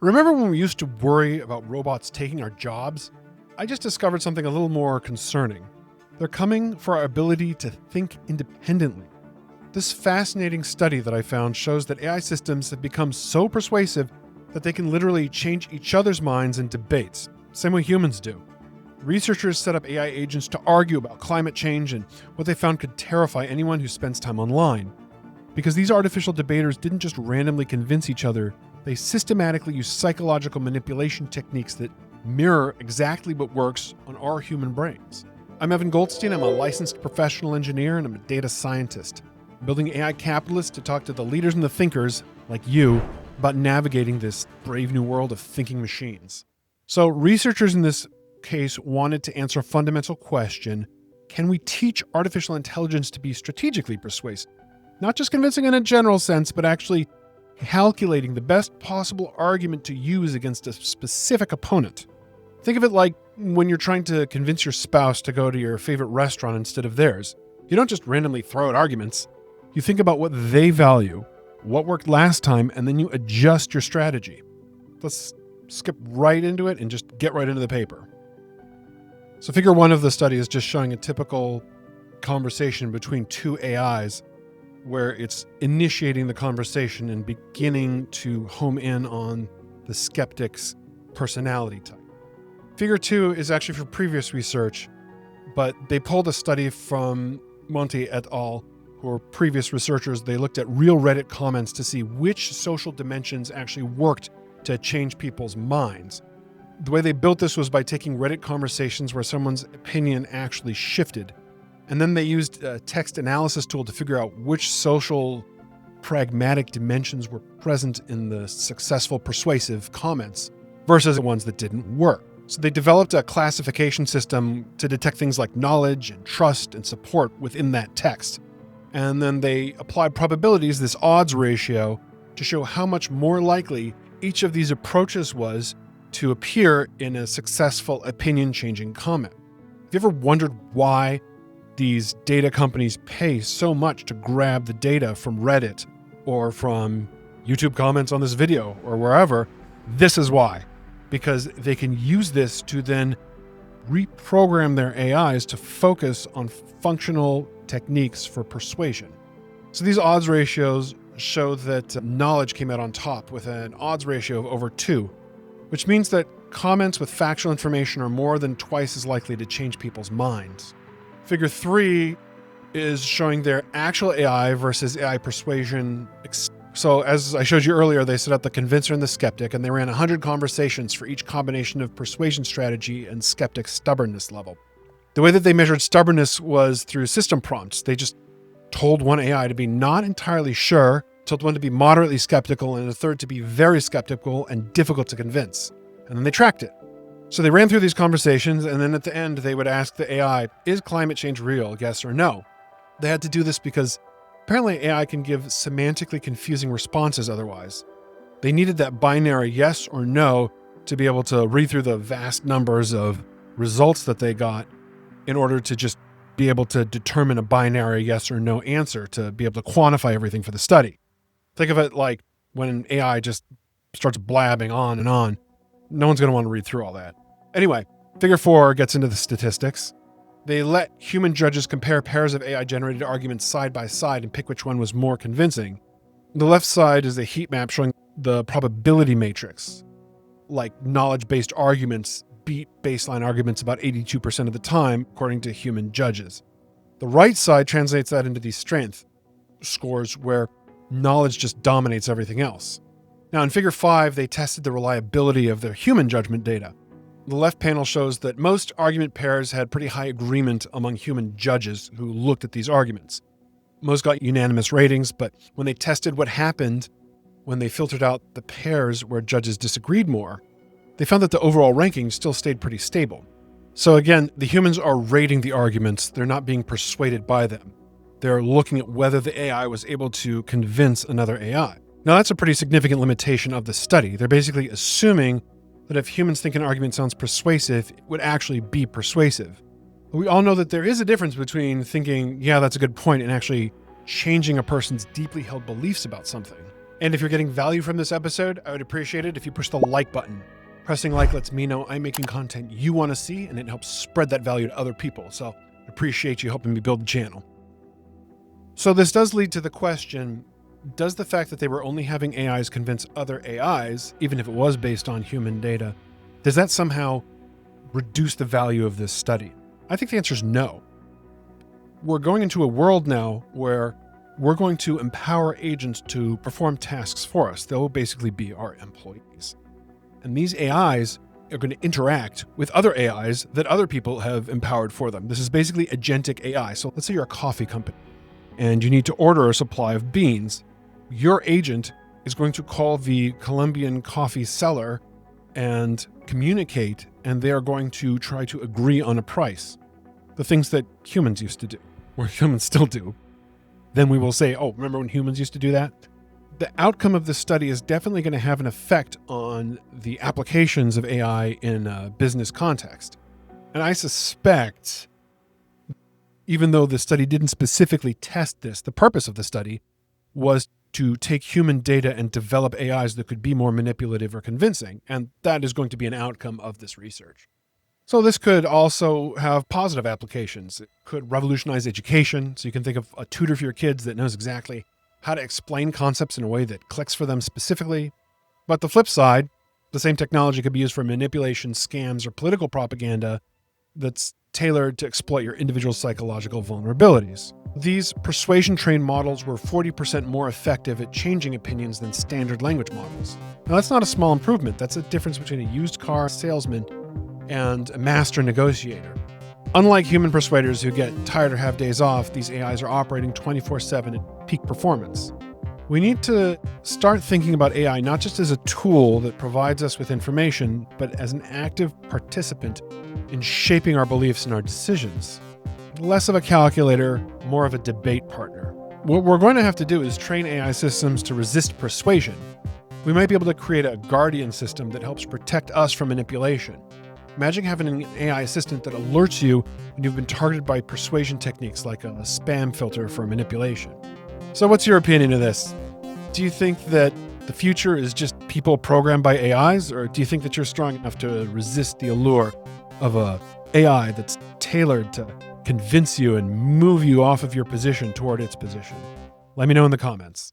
Remember when we used to worry about robots taking our jobs? I just discovered something a little more concerning. They're coming for our ability to think independently. This fascinating study that I found shows that AI systems have become so persuasive that they can literally change each other's minds in debates, same way humans do. Researchers set up AI agents to argue about climate change, and what they found could terrify anyone who spends time online. Because these artificial debaters didn't just randomly convince each other, they systematically use psychological manipulation techniques that mirror exactly what works on our human brains. I'm Evan Goldstein. I'm a licensed professional engineer and I'm a data scientist. I'm building AI capitalists to talk to the leaders and the thinkers, like you, about navigating this brave new world of thinking machines. So researchers in this case wanted to answer a fundamental question: can we teach artificial intelligence to be strategically persuasive? Not just convincing in a general sense, but actually calculating the best possible argument to use against a specific opponent. Think of it like when you're trying to convince your spouse to go to your favorite restaurant instead of theirs. You don't just randomly throw out arguments. You think about what they value, what worked last time, and then you adjust your strategy. Let's skip right into it and just get right into the paper. So figure one of the study is just showing a typical conversation between two AIs, where it's initiating the conversation and beginning to home in on the skeptic's personality type. Figure two is actually from previous research, but they pulled a study from Monti et al., who are previous researchers. They looked at real Reddit comments to see which social dimensions actually worked to change people's minds. The way they built this was by taking Reddit conversations where someone's opinion actually shifted. And then they used a text analysis tool to figure out which social pragmatic dimensions were present in the successful persuasive comments versus the ones that didn't work. So they developed a classification system to detect things like knowledge and trust and support within that text. And then they applied probabilities, this odds ratio, to show how much more likely each of these approaches was to appear in a successful opinion-changing comment. Have you ever wondered why these data companies pay so much to grab the data from Reddit or from YouTube comments on this video or wherever? This is why. Because they can use this to then reprogram their AIs to focus on functional techniques for persuasion. So these odds ratios show that knowledge came out on top with an odds ratio of over 2, which means that comments with factual information are more than twice as likely to change people's minds. Figure 3 is showing their actual AI versus AI persuasion. So as I showed you earlier, they set up the convincer and the skeptic, and they ran 100 conversations for each combination of persuasion strategy and skeptic stubbornness level. The way that they measured stubbornness was through system prompts. They just told one AI to be not entirely sure, told one to be moderately skeptical, and a third to be very skeptical and difficult to convince. And then they tracked it. So they ran through these conversations, and then at the end, they would ask the AI, is climate change real, yes or no? They had to do this because apparently AI can give semantically confusing responses otherwise. They needed that binary yes or no to be able to read through the vast numbers of results that they got in order to just be able to determine a binary yes or no answer, to be able to quantify everything for the study. Think of it like when an AI just starts blabbing on and on. No one's going to want to read through all that. Anyway, figure 4 gets into the statistics. They let human judges compare pairs of AI-generated arguments side by side and pick which one was more convincing. The left side is a heat map showing the probability matrix. Like knowledge-based arguments beat baseline arguments about 82% of the time, according to human judges. The right side translates that into these strength scores where knowledge just dominates everything else. Now in figure 5, they tested the reliability of their human judgment data. The left panel shows that most argument pairs had pretty high agreement among human judges who looked at these arguments. Most got unanimous ratings, but when they tested what happened when they filtered out the pairs where judges disagreed more, they found that the overall ranking still stayed pretty stable. So again, the humans are rating the arguments, they're not being persuaded by them. They're looking at whether the AI was able to convince another AI. Now that's a pretty significant limitation of the study. They're basically assuming that if humans think an argument sounds persuasive, it would actually be persuasive. But we all know that there is a difference between thinking, yeah, that's a good point, and actually changing a person's deeply held beliefs about something. And if you're getting value from this episode, I would appreciate it if you push the like button. Pressing like lets me know I'm making content you want to see, and it helps spread that value to other people. So I appreciate you helping me build the channel. So this does lead to the question, does the fact that they were only having AIs convince other AIs, even if it was based on human data, does that somehow reduce the value of this study? I think the answer is no. We're going into a world now where we're going to empower agents to perform tasks for us. They'll basically be our employees. And these AIs are going to interact with other AIs that other people have empowered for them. This is basically agentic AI. So let's say you're a coffee company and you need to order a supply of beans. Your agent is going to call the Colombian coffee seller and communicate, and they are going to try to agree on a price. The things that humans used to do, or humans still do. Then we will say, oh, remember when humans used to do that? The outcome of this study is definitely going to have an effect on the applications of AI in a business context. And I suspect, even though the study didn't specifically test this, the purpose of the study was to take human data and develop AIs that could be more manipulative or convincing. And that is going to be an outcome of this research. So this could also have positive applications. It could revolutionize education. So you can think of a tutor for your kids that knows exactly how to explain concepts in a way that clicks for them specifically. But the flip side, the same technology could be used for manipulation, scams, or political propaganda that's tailored to exploit your individual psychological vulnerabilities. These persuasion-trained models were 40% more effective at changing opinions than standard language models. Now that's not a small improvement. That's a difference between a used car salesman and a master negotiator. Unlike human persuaders who get tired or have days off, these AIs are operating 24/7 at peak performance. We need to start thinking about AI not just as a tool that provides us with information, but as an active participant in shaping our beliefs and our decisions. Less of a calculator, more of a debate partner. What we're going to have to do is train AI systems to resist persuasion. We might be able to create a guardian system that helps protect us from manipulation. Imagine having an AI assistant that alerts you when you've been targeted by persuasion techniques like a spam filter for manipulation. So what's your opinion of this? Do you think that the future is just people programmed by AIs, or do you think that you're strong enough to resist the allure of a AI that's tailored to convince you and move you off of your position toward its position? Let me know in the comments.